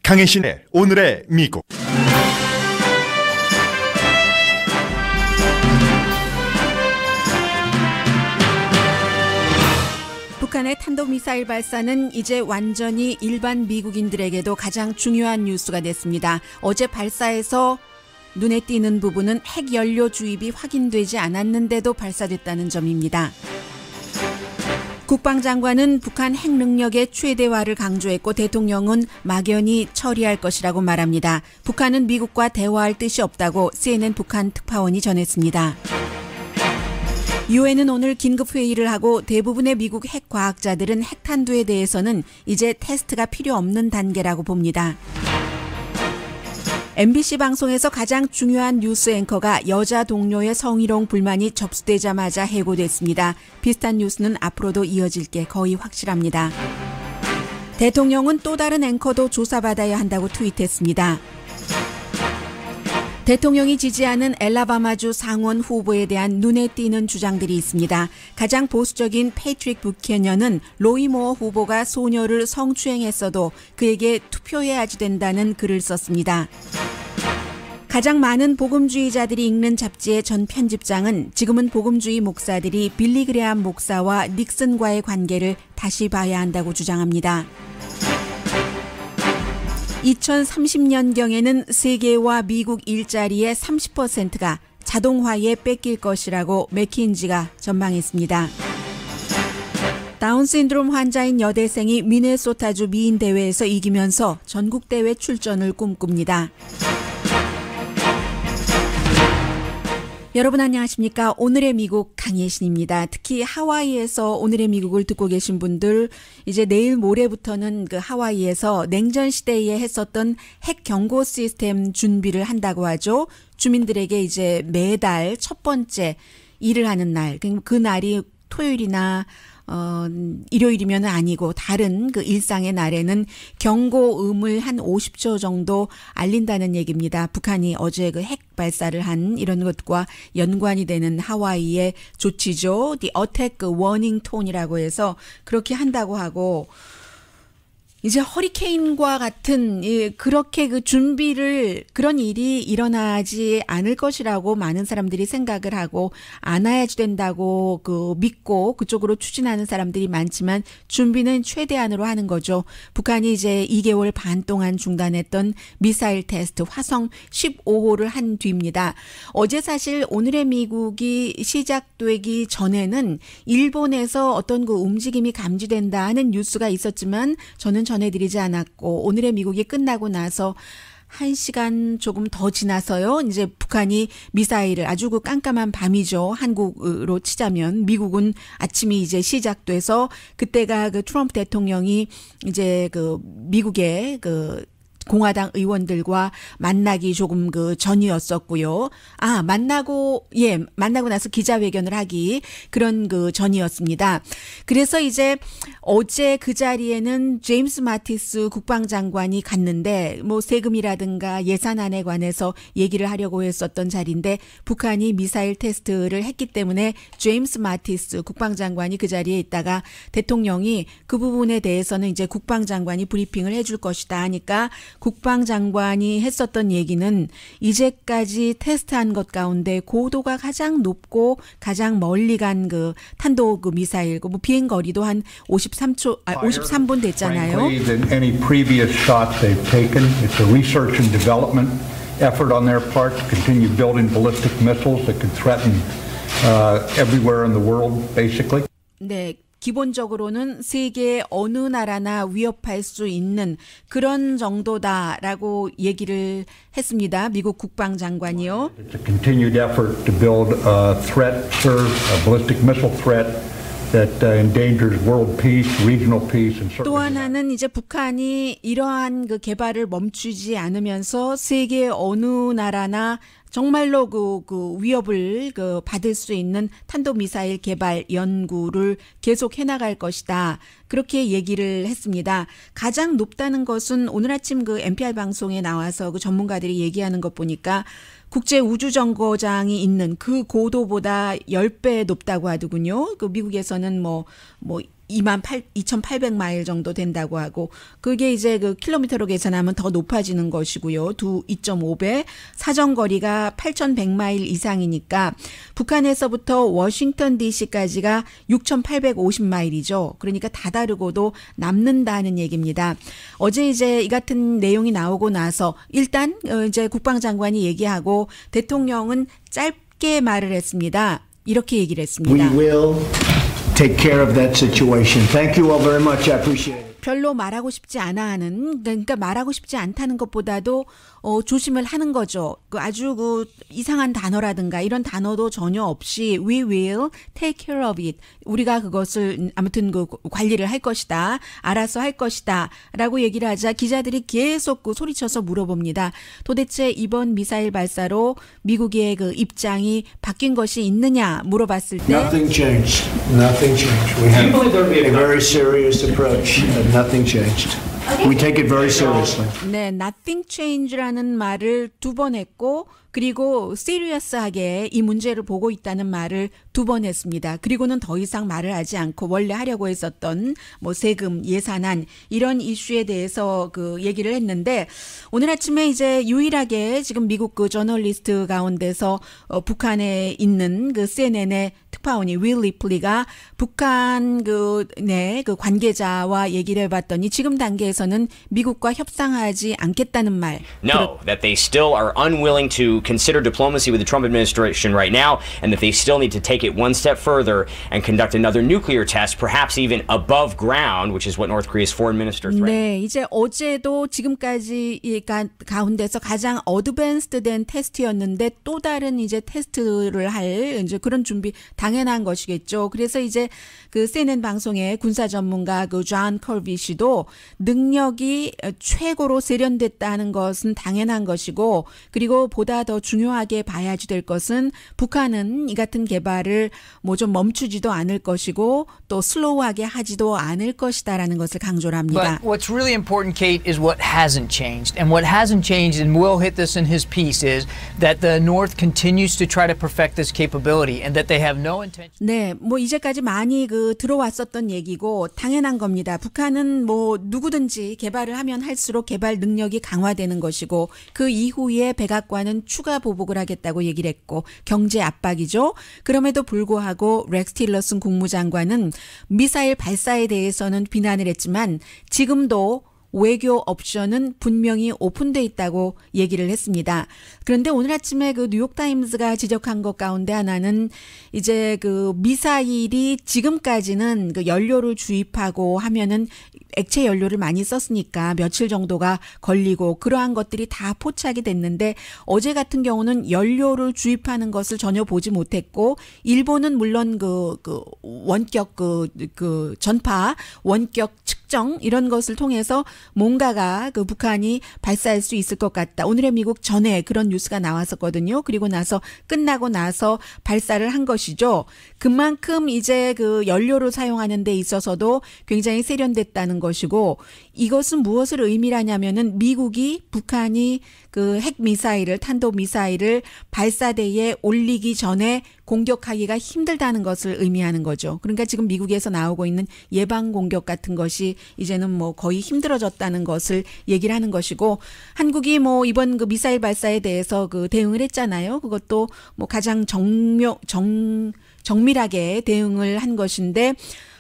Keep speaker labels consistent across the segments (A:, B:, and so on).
A: 강혜신의 오늘의 미국.
B: 북한의 탄도미사일 발사는 이제 완전히 일반 미국인들에게도 가장 중요한 뉴스가 됐습니다. 어제 발사에서 눈에 띄는 부분은 핵연료 주입이 확인되지 않았는데도 발사됐다는 점입니다. 국방장관은 북한 핵 능력의 최대화를 강조했고 대통령은 막연히 처리할 것이라고 말합니다. 북한은 미국과 대화할 뜻이 없다고 CNN 북한 특파원이 전했습니다. 유엔은 오늘 긴급회의를 하고 대부분의 미국 핵과학자들은 핵탄두에 대해서는 이제 테스트가 필요 없는 단계라고 봅니다. MBC 방송에서 가장 중요한 뉴스 앵커가 여자 동료의 성희롱 불만이 접수되자마자 해고됐습니다. 비슷한 뉴스는 앞으로도 이어질 게 거의 확실합니다. 대통령은 또 다른 앵커도 조사받아야 한다고 트윗했습니다. 대통령이 지지하는 엘라바마주 상원 후보에 대한 눈에 띄는 주장들이 있습니다. 가장 보수적인 패트릭 부캐넌은 로이 모어 후보가 소녀를 성추행했어도 그에게 투표해야지 된다는 글을 썼습니다. 가장 많은 복음주의자들이 읽는 잡지의 전 편집장은 지금은 복음주의 목사들이 빌리 그레함 목사와 닉슨과의 관계를 다시 봐야 한다고 주장합니다. 2030년경에는 세계와 미국 일자리의 30%가 자동화에 뺏길 것이라고 맥킨지가 전망했습니다. 다운 신드롬 환자인 여대생이 미네소타주 미인 대회에서 이기면서 전국대회 출전을 꿈꿉니다. 여러분 안녕하십니까? 오늘의 미국 강예신입니다. 특히 하와이에서 오늘의 미국을 듣고 계신 분들 이제 내일 모레부터는 그 하와이에서 냉전 시대에 했었던 핵 경고 시스템 준비를 한다고 하죠. 주민들에게 이제 매달 첫 번째 일을 하는 날, 그 날이 토요일이나 일요일이면 아니고 다른 그 일상의 날에는 경고음을 한 50초 정도 알린다는 얘기입니다. 북한이 어제 그 핵 발사를 한 이런 것과 연관이 되는 하와이의 조치죠. The Attack Warning Tone이라고 해서 그렇게 한다고 하고 이제 허리케인과 같은 그렇게 그 준비를 그런 일이 일어나지 않을 것이라고 많은 사람들이 생각을 하고 안아야지 된다고 그 믿고 그쪽으로 추진하는 사람들이 많지만 준비는 최대한으로 하는 거죠. 북한이 이제 2개월 반 동안 중단했던 미사일 테스트 화성 15호를 한 뒤입니다. 어제 사실 오늘의 미국이 시작되기 전에는 일본에서 어떤 그 움직임이 감지된다 하는 뉴스가 있었지만 저는 전해드리지 않았고 오늘의 미국이 끝나고 나서 1시간 조금 더 지나서요. 이제 북한이 미사일을 아주 그 깜깜한 밤이죠. 한국으로 치자면 미국은 아침이 이제 시작돼서 그때가 그 트럼프 대통령이 이제 그 미국의 그 공화당 의원들과 만나기 조금 그 전이었었고요. 만나고 나서 기자회견을 하기 그런 그 전이었습니다. 그래서 이제 어제 그 자리에는 제임스 마티스 국방장관이 갔는데 뭐 세금이라든가 예산안에 관해서 얘기를 하려고 했었던 자리인데 북한이 미사일 테스트를 했기 때문에 제임스 마티스 국방장관이 그 자리에 있다가 대통령이 그 부분에 대해서는 이제 국방장관이 브리핑을 해줄 것이다 하니까 국방장관이 했었던 얘기는 이제까지 테스트한 것 가운데 고도가 가장 높고 가장 멀리 간 그 탄도 그 미사일 뭐 비행 거리도 한 53분 됐잖아요.
C: Than any previous shots they've taken. It's a research and development effort on their part to continue building ballistic missiles that could threaten everywhere in the world, basically.
B: 네. 기본적으로는 세계의 어느 나라나 위협할 수 있는 그런 정도다라고 얘기를 했습니다. 미국 국방장관이요.
C: It's a continued effort to build a threat, a ballistic missile threat that endangers world peace, regional peace, and
B: 또 하나는 이제 북한이 이러한 그 개발을 멈추지 않으면서 세계 어느 나라나 정말로 그 위협을 받을 수 있는 탄도미사일 개발 연구를 계속 해나갈 것이다. 그렇게 얘기를 했습니다. 가장 높다는 것은 오늘 아침 그 NPR 방송에 나와서 그 전문가들이 얘기하는 것 보니까 국제우주정거장이 있는 그 고도보다 10배 높다고 하더군요. 그 미국에서는 뭐 2,800마일 정도 된다고 하고 그게 이제 그 킬로미터로 계산하면 더 높아지는 것이고요. 2.5배 사정거리가 8,100마일 이상이니까 북한에서부터 워싱턴 DC까지가 6,850마일이죠. 그러니까 다 다르고도 남는다는 얘기입니다. 어제 이제 이 같은 내용이 나오고 나서 일단 이제 국방장관이 얘기하고 대통령은 짧게 말을 했습니다. 이렇게 얘기를 했습니다.
D: We will take care of that situation. Thank you all very much. I appreciate it.
B: 별로 말하고 싶지 않아 하는, 그러니까 말하고 싶지 않다는 것보다도 조심을 하는 거죠. 그 아주 그 이상한 단어라든가 이런 단어도 전혀 없이 we will take care of it. 우리가 그것을 아무튼 그 관리를 할 것이다. 알아서 할 것이다. 라고 얘기를 하자 기자들이 계속 그 소리쳐서 물어봅니다. 도대체 이번 미사일 발사로 미국의 그 입장이 바뀐 것이 있느냐 물어봤을 때
D: Nothing changed. Nothing changed. We have a very serious approach. Nothing changed. We take it very seriously.
B: 네, nothing change라는 말을 2번 했고 그리고 serious하게 이 문제를 보고 있다는 말을 2번 했습니다. 그리고는 더 이상 말을 하지 않고 원래 하려고 했었던 뭐 세금, 예산안 이런 이슈에 대해서 그 얘기를 했는데 오늘 아침에 이제 유일하게 지금 미국 그 저널리스트 가운데서 북한에 있는 그 CNN의 특파원이 윌 리플리가 북한 그 관계자와 얘기를 해봤더니 지금 단계에서는 미국과 협상하지 않겠다는 말.
E: No, that they still are unwilling to consider diplomacy with the Trump administration right now, and that they still need to take it one step further and conduct another nuclear test, perhaps even above ground, which is what North Korea's foreign minister threatened.
B: 네, 이제 어제도 지금까지 가운데서 가장 어드밴스드된 테스트였는데 또 다른 이제 테스트를 할 이제 그런 준비 당연한 것이겠죠. 그래서 이제 그 CNN 방송의 군사 전문가 그 존 컬비시도 능력이 최고로 세련됐다는 것은 당연한 것이고 그리고 보다 더 중요하게 봐야지 될 것은 북한은 이 같은 개발을 뭐 좀 멈추지도 않을 것이고 또 슬로우하게 하지도 않을 것이다라는 것을 강조를 합니다.
F: But what's really important, Kate, is what hasn't changed. And what hasn't changed, and Will hit this in his piece, is that the North continues to try to perfect this capability and that they have no intention.
B: 네, 뭐 이제까지 많이 그 들어왔었던 얘기고 당연한 겁니다. 북한은 뭐 누구든지 개발을 하면 할수록 개발 능력이 강화되는 것이고 그 이후에 백악관은 추가 보복을 하겠다고 얘기를 했고 경제 압박이죠. 그럼에도 불구하고 렉스 틸러슨 국무장관은 미사일 발사에 대해서는 비난을 했지만 지금도 외교 옵션은 분명히 오픈돼 있다고 얘기를 했습니다. 그런데 오늘 아침에 그 뉴욕타임스가 지적한 것 가운데 하나는 이제 그 미사일이 지금까지는 그 연료를 주입하고 하면은 액체 연료를 많이 썼으니까 며칠 정도가 걸리고 그러한 것들이 다 포착이 됐는데 어제 같은 경우는 연료를 주입하는 것을 전혀 보지 못했고 일본은 물론 그 원격 그 전파 원격 측정 이런 것을 통해서 뭔가가 그 북한이 발사할 수 있을 것 같다. 오늘의 미국 전에 그런 뉴스가 나왔었거든요. 그리고 나서 끝나고 나서 발사를 한 것이죠. 그만큼 이제 그 연료를 사용하는 데 있어서도 굉장히 세련됐다는 것이고 이것은 무엇을 의미하냐면은 미국이 북한이 그 핵 미사일을 탄도 미사일을 발사대에 올리기 전에 공격하기가 힘들다는 것을 의미하는 거죠. 그러니까 지금 미국에서 나오고 있는 예방 공격 같은 것이 이제는 뭐 거의 힘들어졌다는 것을 얘기를 하는 것이고 한국이 뭐 이번 그 미사일 발사에 대해서 그 대응을 했잖아요. 그것도 뭐 가장 정밀하게 대응을 한 것인데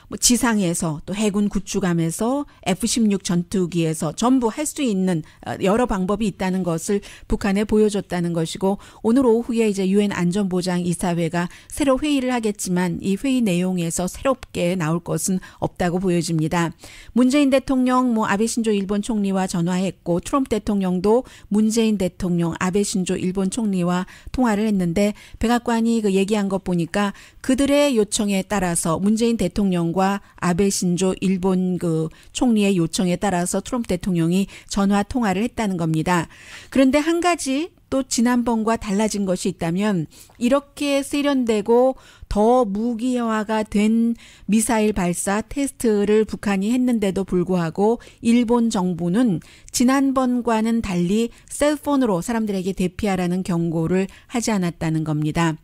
B: 뭐 지상에서 또 해군 구축함에서 F-16 전투기에서 전부 할 수 있는 여러 방법이 있다는 것을 북한에 보여줬다는 것이고 오늘 오후에 이제 유엔 안전보장이사회가 새로 회의를 하겠지만 이 회의 내용에서 새롭게 나올 것은 없다고 보여집니다. 문재인 대통령 뭐 아베 신조 일본 총리와 전화했고 트럼프 대통령도 문재인 대통령 아베 신조 일본 총리와 통화를 했는데 백악관이 그 얘기한 것 보니까 그들의 요청에 따라서 문재인 대통령과 아베 신조 일본 그 총리의 요청에 따라서 트럼프 대통령이 전화 통화를 했다는 겁니다. 그런데 한 가지 또 지난번과 달라진 것이 있다면 이렇게 세련되고 더 무기화가 된 미사일 발사 테스트를 북한이 했는데도 불구하고 일본 정부는 지난번과는 달리 셀폰으로 사람들에게 대피하라는 경고를 하지 않았다는 겁니다.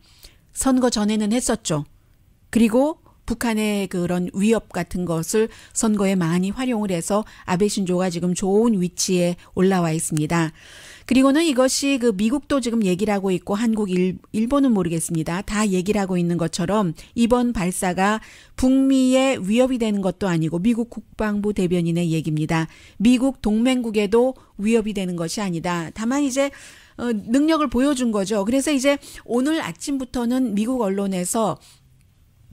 B: 선거 전에는 했었죠. 그리고 북한의 그런 위협 같은 것을 선거에 많이 활용을 해서 아베 신조가 지금 좋은 위치에 올라와 있습니다. 그리고는 이것이 그 미국도 지금 얘기를 하고 있고 한국, 일본은 모르겠습니다. 다 얘기를 하고 있는 것처럼 이번 발사가 북미에 위협이 되는 것도 아니고 미국 국방부 대변인의 얘기입니다. 미국 동맹국에도 위협이 되는 것이 아니다. 다만 이제 능력을 보여준 거죠. 그래서 이제 오늘 아침부터는 미국 언론에서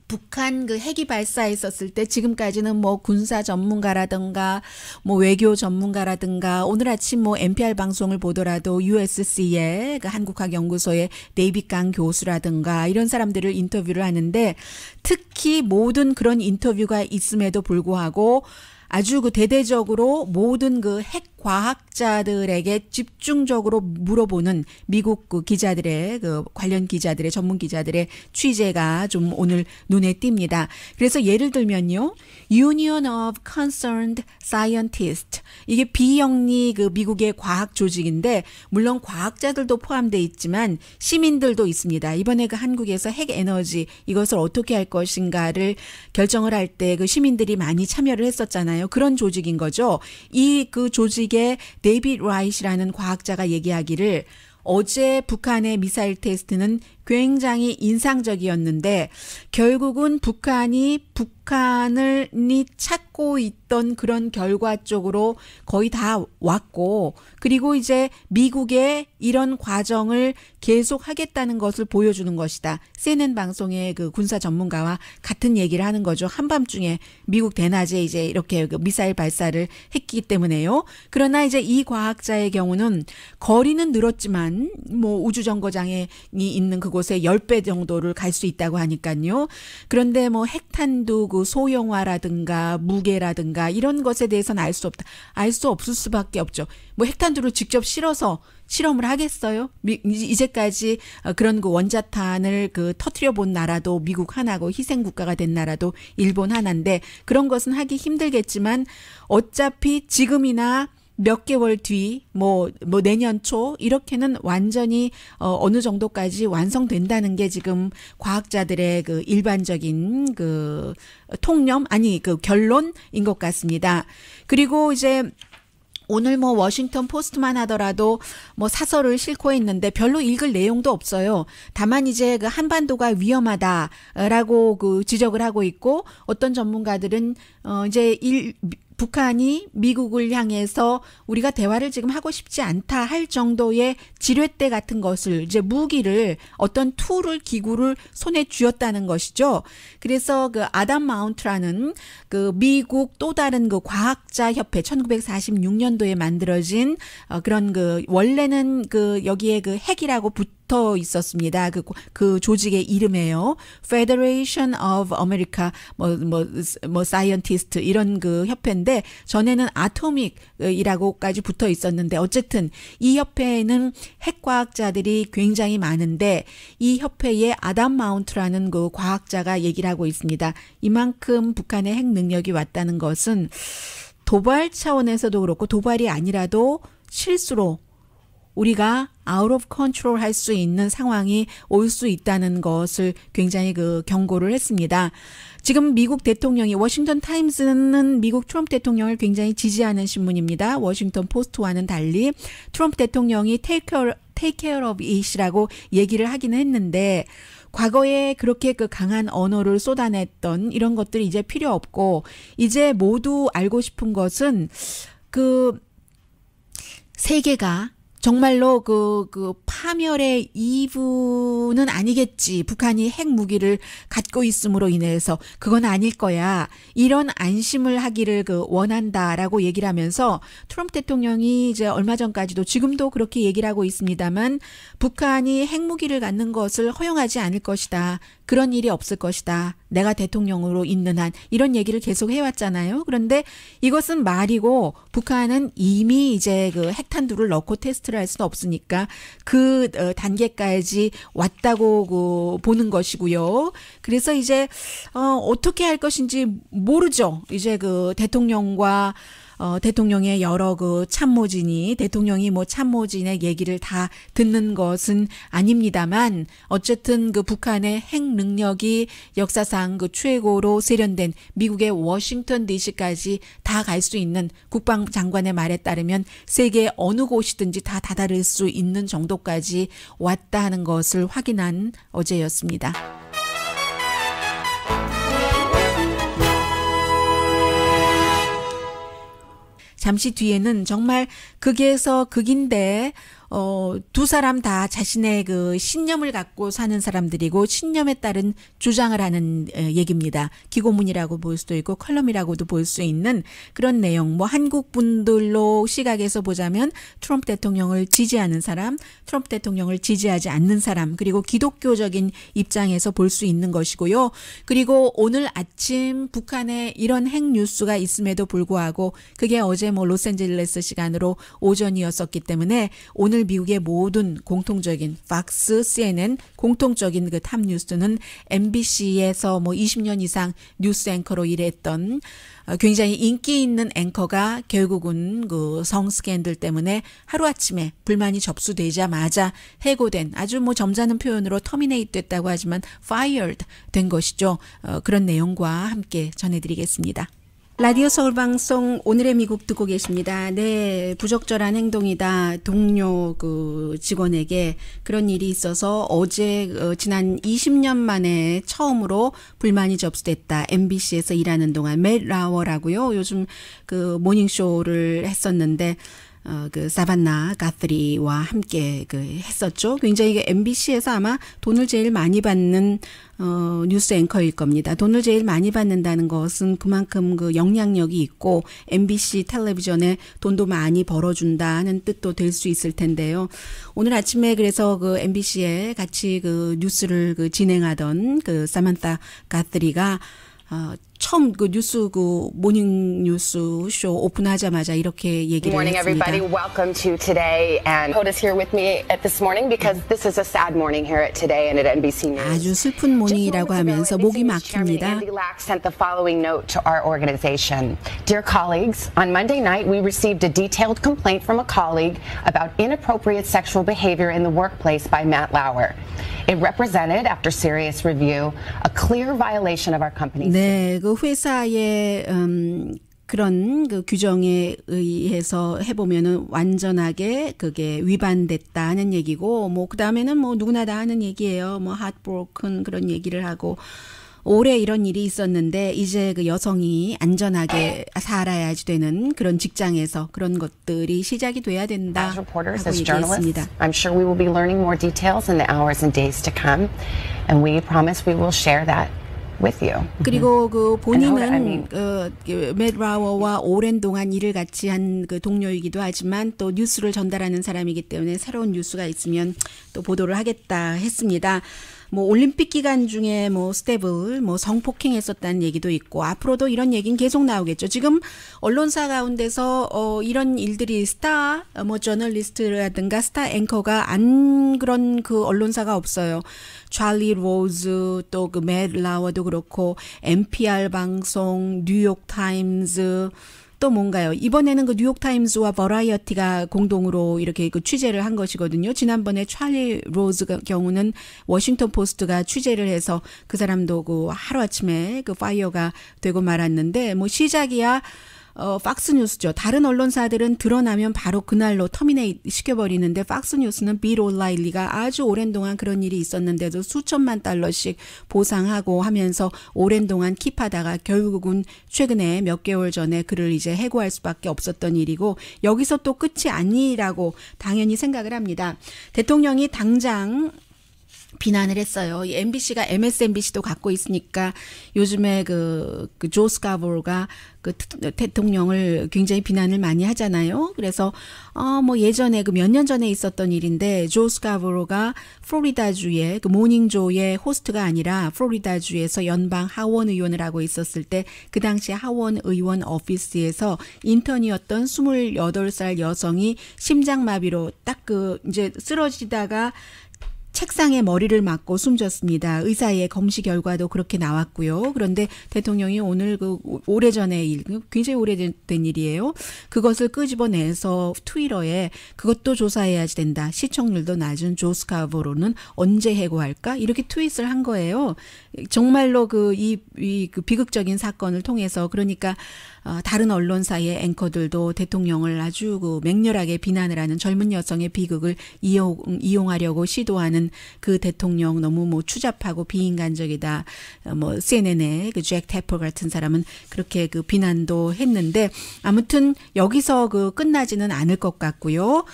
B: 북한 그 핵이 발사했었을 때 지금까지는 뭐 군사 전문가라든가 뭐 외교 전문가라든가 오늘 아침 뭐 NPR 방송을 보더라도 USC의 그 한국학연구소의 데이빗 강 교수라든가 이런 사람들을 인터뷰를 하는데 특히 모든 그런 인터뷰가 있음에도 불구하고 아주 그 대대적으로 모든 그 핵 과학자들에게 집중적으로 물어보는 미국 그 기자들의 그 관련 기자들의 전문 기자들의 취재가 좀 오늘 눈에 띕니다. 그래서 예를 들면요. Union of Concerned Scientists 이게 비영리 그 미국의 과학 조직인데 물론 과학자들도 포함되어 있지만 시민들도 있습니다. 이번에 그 한국에서 핵 에너지 이것을 어떻게 할 것인가를 결정을 할 때 그 시민들이 많이 참여를 했었잖아요. 그런 조직인 거죠. 이 그 조직의 데이빗 라이트라는 과학자가 얘기하기를 어제 북한의 미사일 테스트는 굉장히 인상적이었는데 결국은 북한이 찾고 있던 그런 결과 쪽으로 거의 다 왔고 그리고 이제 미국의 이런 과정을 계속하겠다는 것을 보여주는 것이다. CNN 방송의 그 군사 전문가와 같은 얘기를 하는 거죠. 한밤중에 미국 대낮에 이제 이렇게 그 미사일 발사를 했기 때문에요. 그러나 이제 이 과학자의 경우는 거리는 늘었지만 뭐 우주정거장에 있는 그곳에 10배 정도를 갈 수 있다고 하니까요. 그런데 뭐 핵탄두 그 소형화라든가 무게라든가 이런 것에 대해서는 알 수 없다. 알 수 없을 수밖에 없죠. 뭐 핵탄두를 직접 실어서 실험을 하겠어요? 이제까지 그런 그 원자탄을 그 터트려 본 나라도 미국 하나고 희생 국가가 된 나라도 일본 하나인데 그런 것은 하기 힘들겠지만 어차피 지금이나 몇 개월 뒤, 뭐 내년 초, 이렇게는 완전히, 어느 정도까지 완성된다는 게 지금 과학자들의 그 일반적인 그 통념, 아니, 그 결론인 것 같습니다. 그리고 이제, 오늘 뭐 워싱턴 포스트만 하더라도 뭐 사설을 싣고 있는데 별로 읽을 내용도 없어요. 다만 이제 그 한반도가 위험하다라고 그 지적을 하고 있고 어떤 전문가들은 이제 북한이 미국을 향해서 우리가 대화를 지금 하고 싶지 않다 할 정도의 지뢰대 같은 것을 이제 무기를 어떤 툴을 기구를 손에 쥐었다는 것이죠. 그래서 그 아담 마운트라는 그 미국 또 다른 그 과학자 협회 1946년도에 만들어진 그런 그 원래는 그 여기에 그 핵이라고 붙어 있었습니다. 그 조직의 이름이에요. Federation of America 뭐 Scientist 이런 그 협회인데 전에는 아토믹이라고까지 붙어 있었는데 어쨌든 이 협회에는 핵과학자들이 굉장히 많은데 이 협회에 아담 마운트라는 그 과학자가 얘기를 하고 있습니다. 이만큼 북한의 핵 능력이 왔다는 것은 도발 차원에서도 그렇고 도발이 아니라도 실수로 우리가 out of control 할 수 있는 상황이 올 수 있다는 것을 굉장히 그 경고를 했습니다. 지금 미국 대통령이 워싱턴 타임스는 미국 트럼프 대통령을 굉장히 지지하는 신문입니다. 워싱턴 포스트와는 달리 트럼프 대통령이 take care of it이라고 얘기를 하기는 했는데 과거에 그렇게 그 강한 언어를 쏟아냈던 이런 것들이 이제 필요 없고 이제 모두 알고 싶은 것은 그 세계가 정말로 그 파멸의 이유는 아니겠지. 북한이 핵 무기를 갖고 있음으로 인해서 그건 아닐 거야. 이런 안심을 하기를 그 원한다라고 얘기를 하면서 트럼프 대통령이 이제 얼마 전까지도 지금도 그렇게 얘기를 하고 있습니다만 북한이 핵 무기를 갖는 것을 허용하지 않을 것이다. 그런 일이 없을 것이다. 내가 대통령으로 있는 한 이런 얘기를 계속 해왔잖아요. 그런데 이것은 말이고 북한은 이미 이제 그 핵탄두를 넣고 테스트를 할 수는 없으니까 그 단계까지 왔다고 그 보는 것이고요. 그래서 이제 어떻게 할 것인지 모르죠. 이제 그 대통령과 대통령의 여러 그 참모진이 대통령이 뭐 참모진의 얘기를 다 듣는 것은 아닙니다만 어쨌든 그 북한의 핵 능력이 역사상 그 최고로 세련된 미국의 워싱턴 DC까지 다 갈 수 있는 국방장관의 말에 따르면 세계 어느 곳이든지 다 다다를 수 있는 정도까지 왔다 하는 것을 확인한 어제였습니다. 잠시 뒤에는 정말 극에서 극인데 두 사람 다 자신의 그 신념을 갖고 사는 사람들이고 신념에 따른 주장을 하는 얘기입니다. 기고문이라고 볼 수도 있고 컬럼이라고도 볼 수 있는 그런 내용. 뭐 한국 분들로 시각에서 보자면 트럼프 대통령을 지지하는 사람, 트럼프 대통령을 지지하지 않는 사람, 그리고 기독교적인 입장에서 볼 수 있는 것이고요. 그리고 오늘 아침 북한에 이런 핵 뉴스가 있음에도 불구하고 그게 어제 뭐 로스앤젤레스 시간으로 오전이었었기 때문에 오늘 미국의 모든 공통적인 팍스, CNN 공통적인 그 탑 뉴스는 MBC에서 뭐 20년 이상 뉴스 앵커로 일했던 굉장히 인기 있는 앵커가 결국은 그 성 스캔들 때문에 하루아침에 불만이 접수되자마자 해고된 아주 뭐 점잖은 표현으로 터미네이트 됐다고 하지만 fired 된 것이죠. 그런 내용과 함께 전해드리겠습니다. 라디오 서울방송 오늘의 미국 듣고 계십니다. 네, 부적절한 행동이다. 동료 그 직원에게 그런 일이 있어서 어제 지난 20년 만에 처음으로 불만이 접수됐다. MBC에서 일하는 동안 맷 라워라고요. 요즘 그 모닝쇼를 했었는데 그 사반나 가트리와 함께 그 했었죠. 굉장히 MBC에서 아마 돈을 제일 많이 받는 뉴스 앵커일 겁니다. 돈을 제일 많이 받는다는 것은 그만큼 그 영향력이 있고 MBC 텔레비전에 돈도 많이 벌어준다는 뜻도 될 수 있을 텐데요. 오늘 아침에 그래서 그 MBC에 같이 그 뉴스를 그 진행하던 그 사만타 가트리가 처음 그 뉴스 그 모닝 뉴스 쇼 오픈하자마자 이렇게 얘기를
G: Good morning,
B: 했습니다.
G: everybody. Welcome to Today. And POTUS here with me at this morning because this is a sad morning here at Today and at NBC News.
B: 아주 슬픈 모닝이라고 하면서 목이 막힙니다.
G: Andy Lack sent the following note to our organization. Dear colleagues, on Monday night we received a detailed complaint from a colleague about inappropriate sexual behavior in the workplace by Matt Lauer. It represented, after serious review, a clear violation of our company's.
B: 네, 그 회사의 그런 그 규정에 의해서 해보면은 완전하게 그게 위반됐다는 얘기고, 뭐 그 다음에는 뭐 누구나 다 하는 얘기예요. 뭐 heartbroken 그런 얘기를 하고. 올해 이런 일이 있었는데 이제 그 여성이 안전하게 살아야지 되는 그런 직장에서 그런 것들이 시작이 돼야 된다
G: As reporters,
B: 하고
G: as
B: 얘기했습니다.
G: journalists, I'm sure we will be learning more details in the hours and days to come, and we promise we will share that with you.
B: 그리고 그 본인은
G: And
B: 맷 라워와 오랜 동안 일을 같이 한 그 동료이기도 하지만 또 뉴스를 전달하는 사람이기 때문에 새로운 뉴스가 있으면 또 보도를 하겠다 했습니다. 뭐 올림픽 기간 중에 뭐 스텝을 뭐 성폭행했었다는 얘기도 있고 앞으로도 이런 얘기는 계속 나오겠죠. 지금 언론사 가운데서 이런 일들이 스타 뭐 저널리스트라든가 스타 앵커가 안 그런 그 언론사가 없어요. 찰리 로즈 또 그 맷 라워도 그렇고 NPR 방송, 뉴욕 타임즈 또 뭔가요? 이번에는 그 뉴욕타임스와 버라이어티가 공동으로 이렇게 그 취재를 한 것이거든요. 지난번에 찰리 로즈 경우는 워싱턴 포스트가 취재를 해서 그 사람도 그 하루아침에 그 파이어가 되고 말았는데 뭐 시작이야 팍스뉴스죠. 다른 언론사들은 드러나면 바로 그날로 터미네이트 시켜버리는데 팍스뉴스는 빌 올라일리가 아주 오랜 동안 그런 일이 있었는데도 수천만 달러씩 보상하고 하면서 오랜 동안 킵하다가 결국은 최근에 몇 개월 전에 그를 이제 해고할 수밖에 없었던 일이고 여기서 또 끝이 아니라고 당연히 생각을 합니다. 대통령이 당장 비난을 했어요. 이 MBC가 MSNBC도 갖고 있으니까 요즘에 그 조 스카보로가 그 대통령을 굉장히 비난을 많이 하잖아요. 그래서 뭐 예전에 그 몇 년 전에 있었던 일인데 조 스카보로가 플로리다주의 그 모닝조의 호스트가 아니라 플로리다주에서 연방 하원 의원을 하고 있었을 때 그 당시 하원 의원 오피스에서 인턴이었던 28살 여성이 심장마비로 딱 그 이제 쓰러지다가 책상에 머리를 맞고 숨졌습니다. 의사의 검시 결과도 그렇게 나왔고요. 그런데 대통령이 오늘 그 오래전의 일, 굉장히 오래된 일이에요. 그것을 끄집어내서 트위터에 그것도 조사해야지 된다. 시청률도 낮은 조 스카보로는 언제 해고할까? 이렇게 트윗을 한 거예요. 정말로 그 비극적인 사건을 통해서 그러니까 다른 언론사의 앵커들도 대통령을 아주 그 맹렬하게 비난을 하는 젊은 여성의 비극을 이용하려고 시도하는 그 대통령 너무 뭐 추잡하고 비인간적이다. 뭐 CNN의 그 잭 태퍼 같은 사람은 그렇게 그 비난도 했는데 아무튼 여기서 그 끝나지는 않을 것 같고요.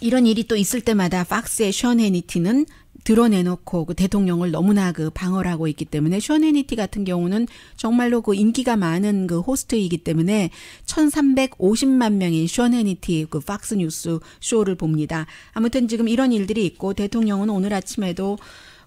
B: 이런 일이 또 있을 때마다 팍스의 션 해니티는 드러내놓고 그 대통령을 너무나 그 방어를 하고 있기 때문에 션 해니티 같은 경우는 정말로 그 인기가 많은 그 호스트이기 때문에 1350만 명이 션 해니티 그 팍스 뉴스 쇼를 봅니다. 아무튼 지금 이런 일들이 있고 대통령은 오늘 아침에도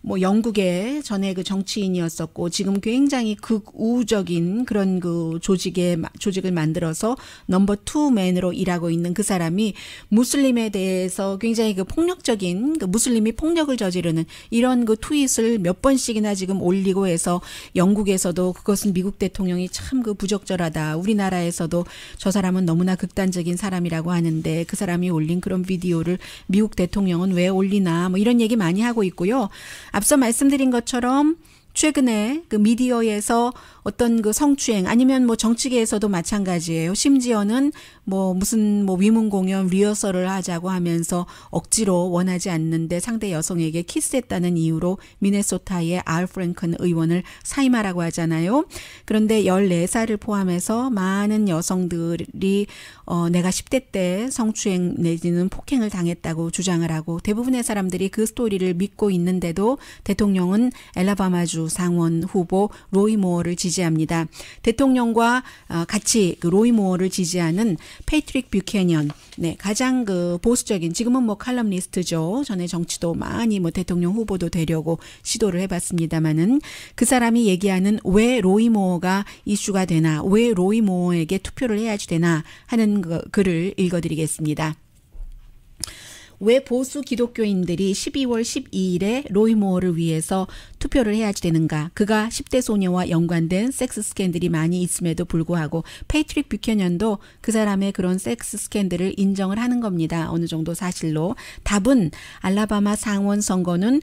B: 뭐 영국의 전에 그 정치인이었었고 지금 굉장히 극우적인 그런 그 조직을 만들어서 넘버 2맨으로 일하고 있는 그 사람이 무슬림에 대해서 굉장히 그 폭력적인 그 무슬림이 폭력을 저지르는 이런 그 트윗을 몇 번씩이나 지금 올리고 해서 영국에서도 그것은 미국 대통령이 참 그 부적절하다. 우리나라에서도 저 사람은 너무나 극단적인 사람이라고 하는데 그 사람이 올린 그런 비디오를 미국 대통령은 왜 올리나 뭐 이런 얘기 많이 하고 있고요. 앞서 말씀드린 것처럼 최근에 그 미디어에서 어떤 그 성추행 아니면 뭐 정치계에서도 마찬가지예요. 심지어는 뭐 무슨 뭐 위문 공연 리허설을 하자고 하면서 억지로 원하지 않는데 상대 여성에게 키스했다는 이유로 미네소타의 알 프랭큰 의원을 사임하라고 하잖아요. 그런데 14살을 포함해서 많은 여성들이 내가 10대 때 성추행 내지는 폭행을 당했다고 주장을 하고 대부분의 사람들이 그 스토리를 믿고 있는데도 대통령은 엘라바마주 상원 후보 로이 모어를 지지합니다. 대통령과 같이 그 로이 모어를 지지하는 패트릭 뷰캐년, 네, 가장 그 보수적인 지금은 뭐 칼럼니스트죠. 전에 정치도 많이 뭐 대통령 후보도 되려고 시도를 해봤습니다만은 그 사람이 얘기하는 왜 로이 모어가 이슈가 되나, 왜 로이 모어에게 투표를 해야지 되나 하는 글을 읽어드리겠습니다. 왜 보수 기독교인들이 12월 12일에 로이 모어를 위해서 투표를 해야지 되는가? 그가 10대 소녀와 연관된 섹스 스캔들이 많이 있음에도 불구하고 패트릭 뷰캐년도 그 사람의 그런 섹스 스캔들을 인정을 하는 겁니다. 어느 정도 사실로. 답은 알라바마 상원 선거는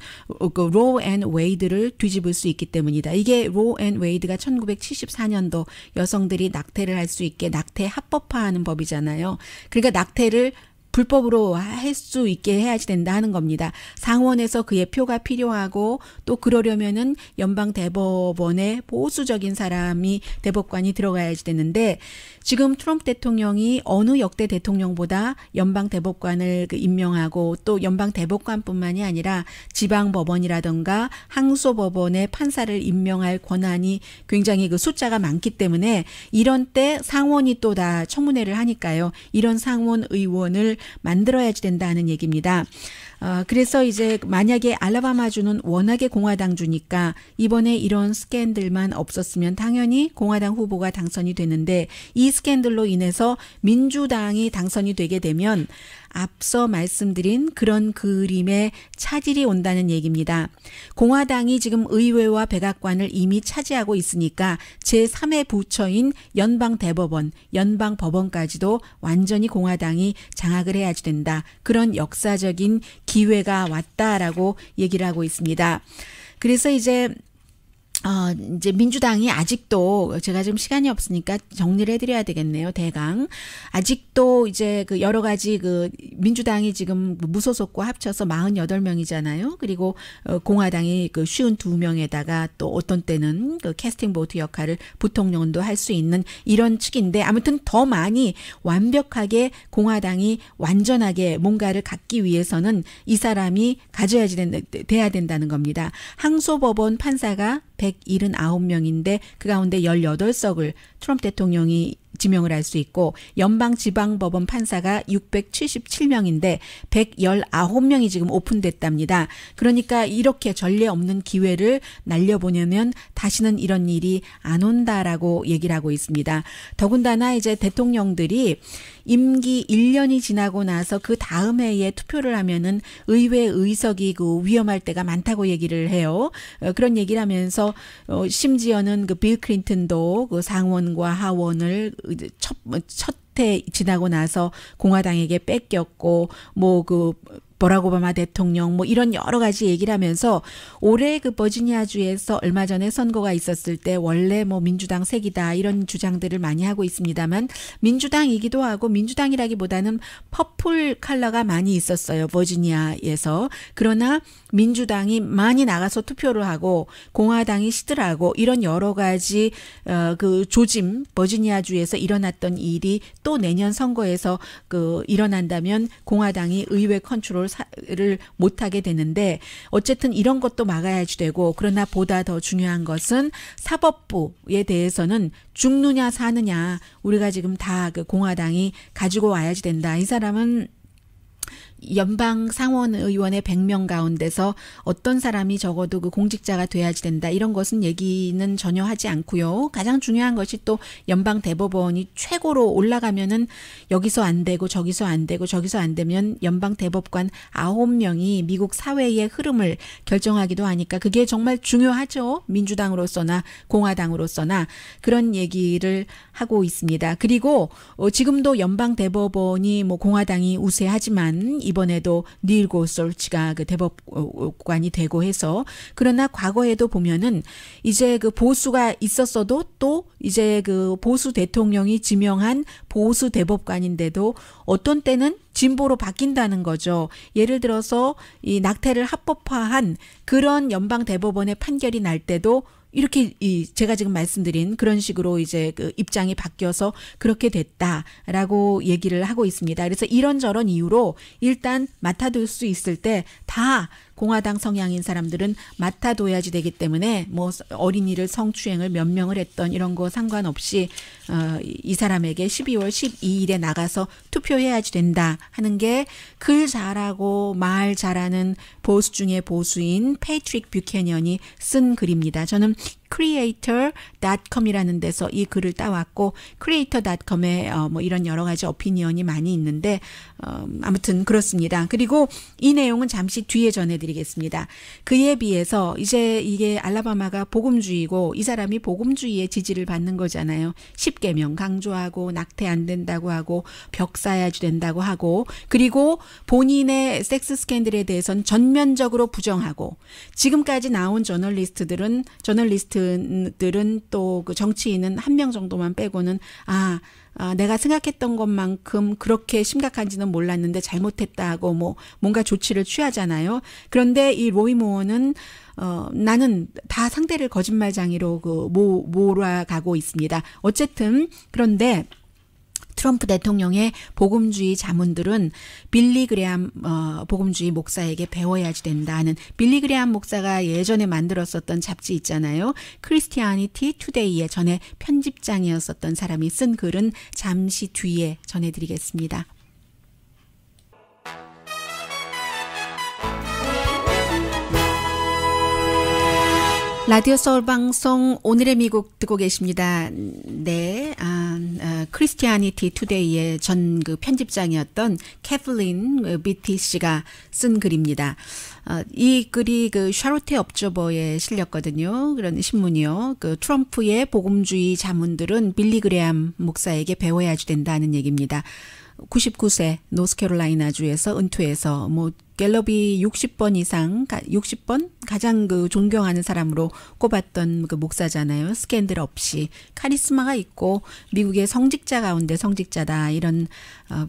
B: 로 앤 웨이드를 뒤집을 수 있기 때문이다. 이게 로 앤 웨이드가 1974년도 여성들이 낙태를 할 수 있게 낙태 합법화하는 법이잖아요. 그러니까 낙태를 불법으로 할 수 있게 해야지 된다 하는 겁니다. 상원에서 그의 표가 필요하고 또 그러려면은 연방 대법원에 보수적인 사람이 대법관이 들어가야지 되는데 지금 트럼프 대통령이 어느 역대 대통령보다 연방 대법관을 임명하고 또 연방 대법관뿐만이 아니라 지방 법원이라든가 항소법원의 판사를 임명할 권한이 굉장히 그 숫자가 많기 때문에 이런 때 상원이 또 다 청문회를 하니까요. 이런 상원 의원을 만들어야지 된다는 얘기입니다. 그래서 이제 만약에 알라바마주는 워낙에 공화당주니까 이번에 이런 스캔들만 없었으면 당연히 공화당 후보가 당선이 되는데 이 스캔들로 인해서 민주당이 당선이 되게 되면 앞서 말씀드린 그런 그림에 차질이 온다는 얘기입니다. 공화당이 지금 의회와 백악관을 이미 차지하고 있으니까 제3의 부처인 연방대법원, 연방법원까지도 완전히 공화당이 장악을 해야지 된다. 그런 역사적인 기회가 왔다라고 얘기를 하고 있습니다. 그래서 이제 민주당이 아직도 제가 지금 시간이 없으니까 정리를 해드려야 되겠네요. 대강. 아직도 이제 그 여러 가지 그 민주당이 지금 무소속과 합쳐서 48명이잖아요. 그리고 공화당이 그 52명에다가 또 어떤 때는 그 캐스팅 보트 역할을 부통령도 할 수 있는 이런 측인데 아무튼 더 많이 완벽하게 공화당이 완전하게 뭔가를 갖기 위해서는 이 사람이 돼야 된다는 겁니다. 항소법원 판사가 179명인데 그 가운데 18석을 트럼프 대통령이 지명을 할 수 있고 연방지방법원 판사가 677명인데 119명이 지금 오픈됐답니다. 그러니까 이렇게 전례 없는 기회를 날려보내면 다시는 이런 일이 안 온다라고 얘기를 하고 있습니다. 더군다나 이제 대통령들이 임기 1년이 지나고 나서 그 다음 해에 투표를 하면은 의회 의석이 그 위험할 때가 많다고 얘기를 해요. 그런 얘기를 하면서 심지어는 그 빌 클린턴도 그 상원과 하원을 첫 해 지나고 나서 공화당에게 뺏겼고 뭐 그 버락 오바마 대통령 뭐 이런 여러 가지 얘기를 하면서 올해 그 버지니아주에서 얼마 전에 선거가 있었을 때 원래 뭐 민주당 색이다 이런 주장들을 많이 하고 있습니다만 민주당이기도 하고 민주당이라기보다는 퍼플 컬러가 많이 있었어요. 버지니아에서. 그러나 민주당이 많이 나가서 투표를 하고 공화당이 시들하고 이런 여러 가지 그 조짐 버지니아주에서 일어났던 일이 또 내년 선거에서 그 일어난다면 공화당이 의회 컨트롤 를 못하게 되는데 어쨌든 이런 것도 막아야지 되고 그러나 보다 더 중요한 것은 사법부에 대해서는 죽느냐 사느냐 우리가 지금 다 그 공화당이 가지고 와야지 된다. 이 사람은 연방 상원 의원의 100명 가운데서 어떤 사람이 적어도 그 공직자가 돼야지 된다. 이런 것은 얘기는 전혀 하지 않고요. 가장 중요한 것이 또 연방 대법원이 최고로 올라가면은 여기서 안 되고 저기서 안 되고 저기서 안 되면 연방 대법관 9명이 미국 사회의 흐름을 결정하기도 하니까 그게 정말 중요하죠. 민주당으로서나 공화당으로서나 그런 얘기를 하고 있습니다. 그리고 지금도 연방 대법원이 뭐 공화당이 우세하지만 이번에도 닐 고솔치가 그 대법관이 되고 해서 그러나 과거에도 보면은 이제 그 보수가 있었어도 또 이제 그 보수 대통령이 지명한 보수 대법관인데도 어떤 때는 진보로 바뀐다는 거죠. 예를 들어서 이 낙태를 합법화한 그런 연방 대법원의 판결이 날 때도 이렇게 제가 지금 말씀드린 그런 식으로 이제 그 입장이 바뀌어서 그렇게 됐다라고 얘기를 하고 있습니다. 그래서 이런저런 이유로 일단 맡아둘 수 있을 때 다 공화당 성향인 사람들은 맡아둬야지 되기 때문에 뭐 어린이를 성추행을 몇 명을 했던 이런 거 상관없이 이 사람에게 12월 12일에 나가서 투표해야지 된다 하는 게 글 잘하고 말 잘하는 보수 중에 보수인 패트릭 뷰캐넌이 쓴 글입니다. 저는 creator.com이라는 데서 이 글을 따왔고 creator.com에 뭐 이런 여러 가지 오피니언이 많이 있는데 아무튼 그렇습니다. 그리고 이 내용은 잠시 뒤에 전해드리겠습니다. 그에 비해서 이제 이게 알라바마가 복음주의고 이 사람이 복음주의의 지지를 받는 거잖아요. 10계명 강조하고 낙태 안 된다고 하고 벽 쌓아야지 된다고 하고 그리고 본인의 섹스 스캔들에 대해서는 전면적으로 부정하고 지금까지 나온 저널리스트들은 또 그 정치인은 한 명 정도만 빼고는 내가 생각했던 것만큼 그렇게 심각한지는 몰랐는데 잘못했다 하고 뭐 뭔가 조치를 취하잖아요. 그런데 이 로이 모어는 나는 다 상대를 거짓말장이로 그 몰아가고 있습니다. 어쨌든 그런데 트럼프 대통령의 복음주의 자문들은 빌리 그레함 복음주의 목사에게 배워야지 된다는 빌리 그레함 목사가 예전에 만들었었던 잡지 있잖아요. 크리스티아니티 투데이의 전에 편집장이었었던 사람이 쓴 글은 잠시 뒤에 전해드리겠습니다. 라디오 서울 방송 오늘의 미국 듣고 계십니다. 네, 크리스티아니티 투데이의 전 그 편집장이었던 캐플린 비티 씨가 쓴 글입니다. 이 글이 그 샤롯테 업저버에 실렸거든요. 그런 신문이요. 그 트럼프의 복음주의 자문들은 빌리 그레함 목사에게 배워야지 된다는 얘기입니다. 99세 노스캐롤라이나주에서 은퇴해서 뭐 갤럽이 60번 이상 60번 가장 그 존경하는 사람으로 꼽았던 그 목사잖아요. 스캔들 없이 카리스마가 있고 미국의 성직자 가운데 성직자다 이런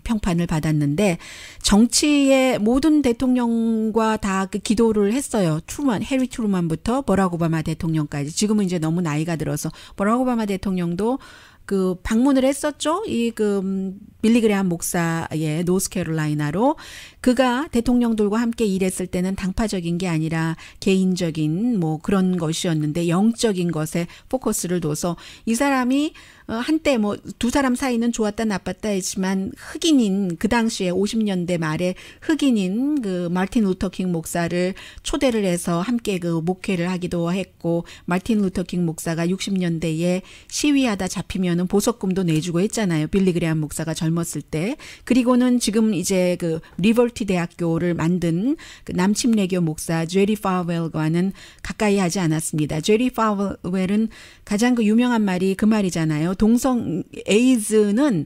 B: 평판을 받았는데 정치의 모든 대통령과 다 그 기도를 했어요. 해리 트루만부터 버락 오바마 대통령까지. 지금은 이제 너무 나이가 들어서 버락 오바마 대통령도 그 방문을 했었죠. 이 그 빌리 그레함 목사의 노스캐롤라이나로. 그가 대통령들과 함께 일했을 때는 당파적인 게 아니라 개인적인 뭐 그런 것이었는데 영적인 것에 포커스를 둬서 이 사람이 한때 뭐 두 사람 사이는 좋았다 나빴다 했지만 흑인인 그 당시에 50년대 말에 흑인인 그 마틴 루터 킹 목사를 초대를 해서 함께 그 목회를 하기도 했고 마틴 루터 킹 목사가 60년대에 시위하다 잡히면은 보석금도 내주고 했잖아요. 빌리 그레엄 목사가 젊었을 때. 그리고는 지금 이제 그 리버티 대학교를 만든 그 남침례교 목사 제리 파웰과는 가까이 하지 않았습니다. 제리 파웰은 가장 그 유명한 말이 그 말이잖아요. 동성 에이즈는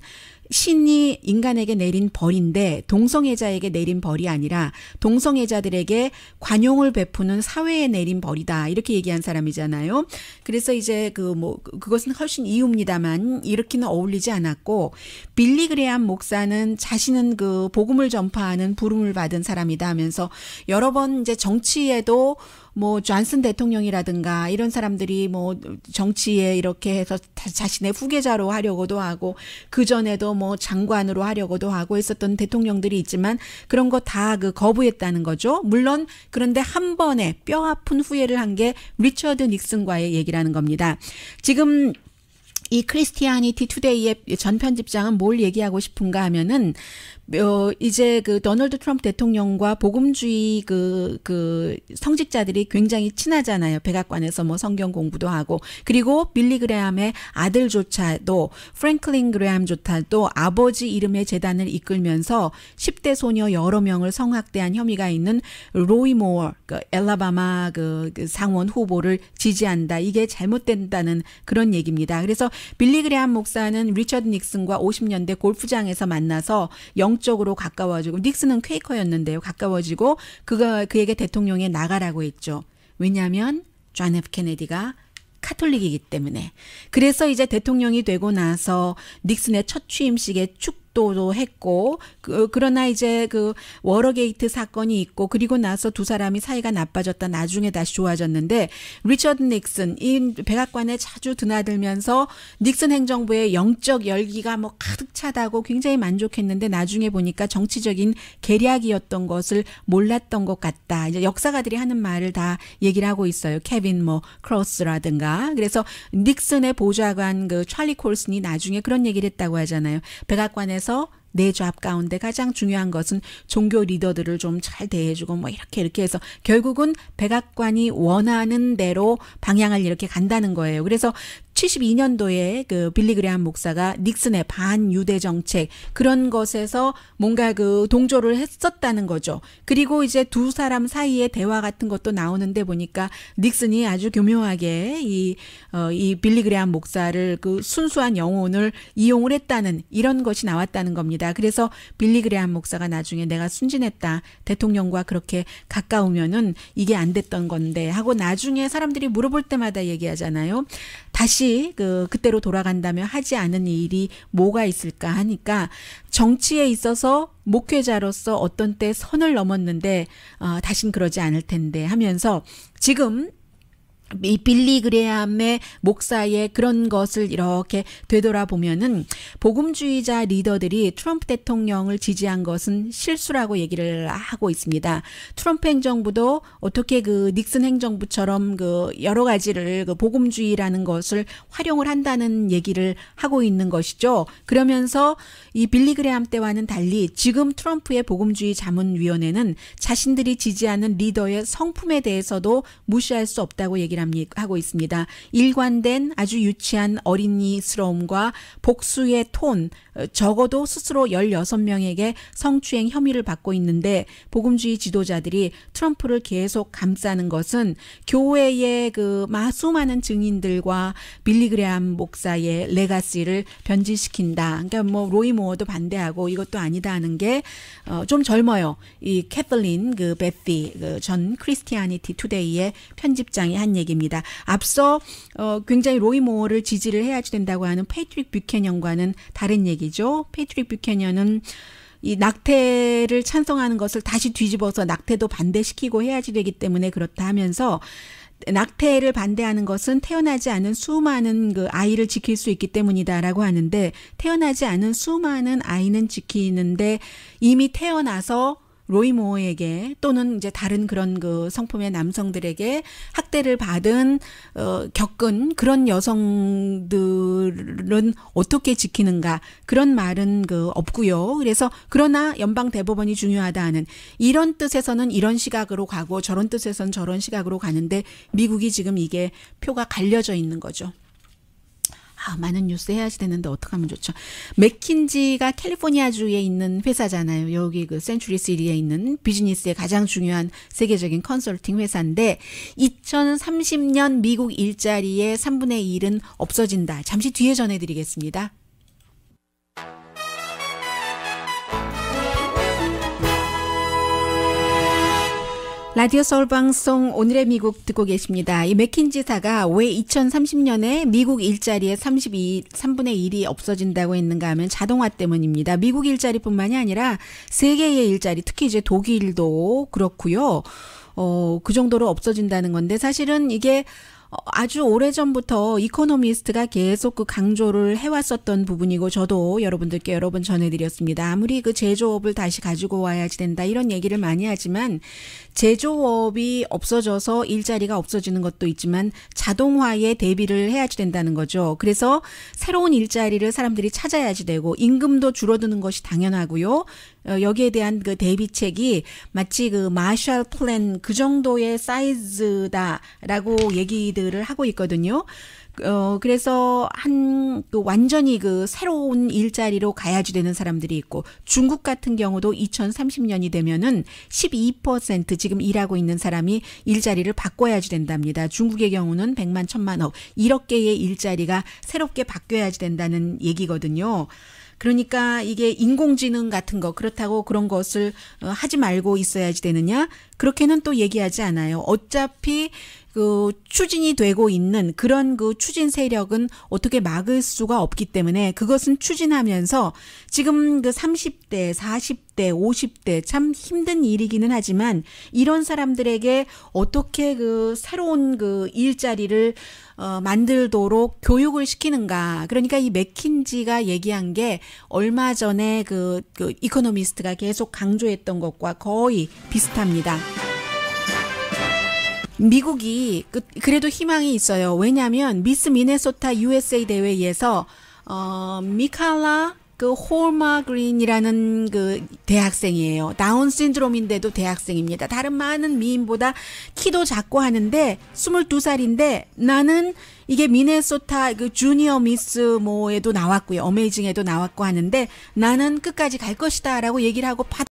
B: 신이 인간에게 내린 벌인데 동성애자에게 내린 벌이 아니라 동성애자들에게 관용을 베푸는 사회에 내린 벌이다. 이렇게 얘기한 사람이잖아요. 그래서 이제 그것은 훨씬 이유입니다만 이렇게는 어울리지 않았고 빌리 그레엄 목사는 자신은 그 복음을 전파하는 부름을 받은 사람이다 하면서 여러 번 이제 정치에도 뭐 존슨 대통령이라든가 이런 사람들이 뭐 정치에 이렇게 해서 자신의 후계자로 하려고도 하고 그전에도 뭐 장관으로 하려고도 하고 했었던 대통령들이 있지만 그런 거 다 그 거부했다는 거죠. 물론 그런데 한 번에 뼈 아픈 후회를 한 게 리처드 닉슨과의 얘기라는 겁니다. 지금 이 크리스티아니티 투데이의 전 편집장은 뭘 얘기하고 싶은가 하면은 이제 그 도널드 트럼프 대통령과 복음주의 그 성직자들이 굉장히 친하잖아요. 백악관에서 뭐 성경 공부도 하고 그리고 빌리 그레엄의 아들조차도 프랭클린 그레엄조차도 아버지 이름의 재단을 이끌면서 10대 소녀 여러 명을 성학대한 혐의가 있는 로이 모어 그 엘라바마 그 상원 후보를 지지한다. 이게 잘못된다는 그런 얘기입니다. 그래서 빌리 그레엄 목사는 리처드 닉슨과 50년대 골프장에서 만나서 영적으로 가까워지고 닉슨은 퀘이커였는데요. 가까워지고 그에게 대통령에 나가라고 했죠. 왜냐하면 존 F 케네디가 카톨릭이기 때문에. 그래서 이제 대통령이 되고 나서 닉슨의 첫 취임식에 축도도 했고 그러나 이제 그 워러게이트 사건이 있고 그리고 나서 두 사람이 사이가 나빠졌다 나중에 다시 좋아졌는데 리처드 닉슨 이 백악관에 자주 드나들면서 닉슨 행정부의 영적 열기가 뭐 가득 차다고 굉장히 만족했는데 나중에 보니까 정치적인 계략이었던 것을 몰랐던 것 같다. 이제 역사가들이 하는 말을 다 얘기를 하고 있어요. 케빈 뭐 크로스라든가. 그래서 닉슨의 보좌관 그 찰리 콜슨이 나중에 그런 얘기를 했다고 하잖아요. 백악관에서 내 잡 가운데 가장 중요한 것은 종교 리더들을 좀 잘 대해주고 뭐 이렇게 해서 결국은 백악관이 원하는 대로 방향을 이렇게 간다는 거예요. 그래서 72년도에 그 빌리 그레엄 목사가 닉슨의 반유대 정책 그런 것에서 뭔가 그 동조를 했었다는 거죠. 그리고 이제 두 사람 사이의 대화 같은 것도 나오는데 보니까 닉슨이 아주 교묘하게 이 빌리 그레엄 목사를 그 순수한 영혼을 이용을 했다는 이런 것이 나왔다는 겁니다. 그래서 빌리 그레엄 목사가 나중에 내가 순진했다. 대통령과 그렇게 가까우면은 이게 안 됐던 건데 하고 나중에 사람들이 물어볼 때마다 얘기하잖아요. 다시 그때로 돌아간다면 하지 않은 일이 뭐가 있을까 하니까 정치에 있어서 목회자로서 어떤 때 선을 넘었는데 다신 그러지 않을 텐데 하면서 지금 이 빌리 그레엄의 목사의 그런 것을 이렇게 되돌아보면은 복음주의자 리더들이 트럼프 대통령을 지지한 것은 실수라고 얘기를 하고 있습니다. 트럼프 행정부도 어떻게 그 닉슨 행정부처럼 그 여러 가지를 그 복음주의라는 것을 활용을 한다는 얘기를 하고 있는 것이죠. 그러면서 이 빌리 그레엄 때와는 달리 지금 트럼프의 복음주의 자문위원회는 자신들이 지지하는 리더의 성품에 대해서도 무시할 수 없다고 얘기를 하고 있습니다. 일관된 아주 유치한 어린이스러움과 복수의 톤, 적어도 스스로 16명에게 성추행 혐의를 받고 있는데 복음주의 지도자들이 트럼프를 계속 감싸는 것은 교회의 그 수많은 증인들과 빌리 그레엄 목사의 레가시를 변질시킨다. 그러니까 뭐 로이 모어도 반대하고 이것도 아니다 하는 게 좀 젊어요. 이 캐틀린 그 베티 그 전 크리스티아니티 투데이의 편집장이 한 얘기입니다. 앞서 굉장히 로이 모어를 지지를 해야지 된다고 하는 패트릭 뷰캐넌과는 다른 얘기죠. 패트릭 뷰캐넌은 이 낙태를 찬성하는 것을 다시 뒤집어서 낙태도 반대시키고 해야지 되기 때문에 그렇다 하면서 낙태를 반대하는 것은 태어나지 않은 수많은 그 아이를 지킬 수 있기 때문이다라고 하는데 태어나지 않은 수많은 아이는 지키는데 이미 태어나서 로이 모어에게 또는 이제 다른 그런 그 성품의 남성들에게 학대를 받은 겪은 그런 여성들은 어떻게 지키는가 그런 말은 그 없고요. 그래서 그러나 연방 대법원이 중요하다는 이런 뜻에서는 이런 시각으로 가고 저런 뜻에서는 저런 시각으로 가는데 미국이 지금 이게 표가 갈려져 있는 거죠. 많은 뉴스 해야지 되는데 어떡하면 좋죠. 맥킨지가 캘리포니아주에 있는 회사잖아요. 여기 그 센츄리시티에 있는 비즈니스의 가장 중요한 세계적인 컨설팅 회사인데 2030년 미국 일자리의 3분의 1은 없어진다. 잠시 뒤에 전해드리겠습니다. 라디오 서울 방송 오늘의 미국 듣고 계십니다. 이 맥킨지사가 왜 2030년에 미국 일자리의 3분의 1이 없어진다고 했는가 하면 자동화 때문입니다. 미국 일자리뿐만이 아니라 세계의 일자리, 특히 이제 독일도 그렇고요. 그 정도로 없어진다는 건데 사실은 이게 아주 오래전부터 이코노미스트가 계속 그 강조를 해왔었던 부분이고 저도 여러분들께 여러 번 전해드렸습니다. 아무리 그 제조업을 다시 가지고 와야지 된다 이런 얘기를 많이 하지만 제조업이 없어져서 일자리가 없어지는 것도 있지만 자동화에 대비를 해야지 된다는 거죠. 그래서 새로운 일자리를 사람들이 찾아야지 되고 임금도 줄어드는 것이 당연하고요. 여기에 대한 그 대비책이 마치 그 마셜 플랜 그 정도의 사이즈다라고 얘기들을 하고 있거든요. 그래서 그 완전히 그 새로운 일자리로 가야지 되는 사람들이 있고 중국 같은 경우도 2030년이 되면은 12% 지금 일하고 있는 사람이 일자리를 바꿔야지 된답니다. 중국의 경우는 100만 1000만억 1억 개의 일자리가 새롭게 바뀌어야지 된다는 얘기거든요. 그러니까 이게 인공지능 같은 거 그렇다고 그런 것을 하지 말고 있어야지 되느냐? 그렇게는 또 얘기하지 않아요. 어차피 그 추진이 되고 있는 그런 그 추진 세력은 어떻게 막을 수가 없기 때문에 그것은 추진하면서 지금 그 30대, 40대, 50대 참 힘든 일이기는 하지만 이런 사람들에게 어떻게 그 새로운 그 일자리를 만들도록 교육을 시키는가. 그러니까 이 맥킨지가 얘기한 게 얼마 전에 그 이코노미스트가 계속 강조했던 것과 거의 비슷합니다. 미국이 그래도 희망이 있어요. 왜냐하면 미스 미네소타 USA 대회에서 미칼라 그 홀마 그린이라는 그 대학생이에요. 다운 신드롬인데도 대학생입니다. 다른 많은 미인보다 키도 작고 하는데 22살인데 나는 이게 미네소타 그 주니어 미스 뭐에도 나왔고요. 어메이징에도 나왔고 하는데 나는 끝까지 갈 것이다라고 얘기를 하고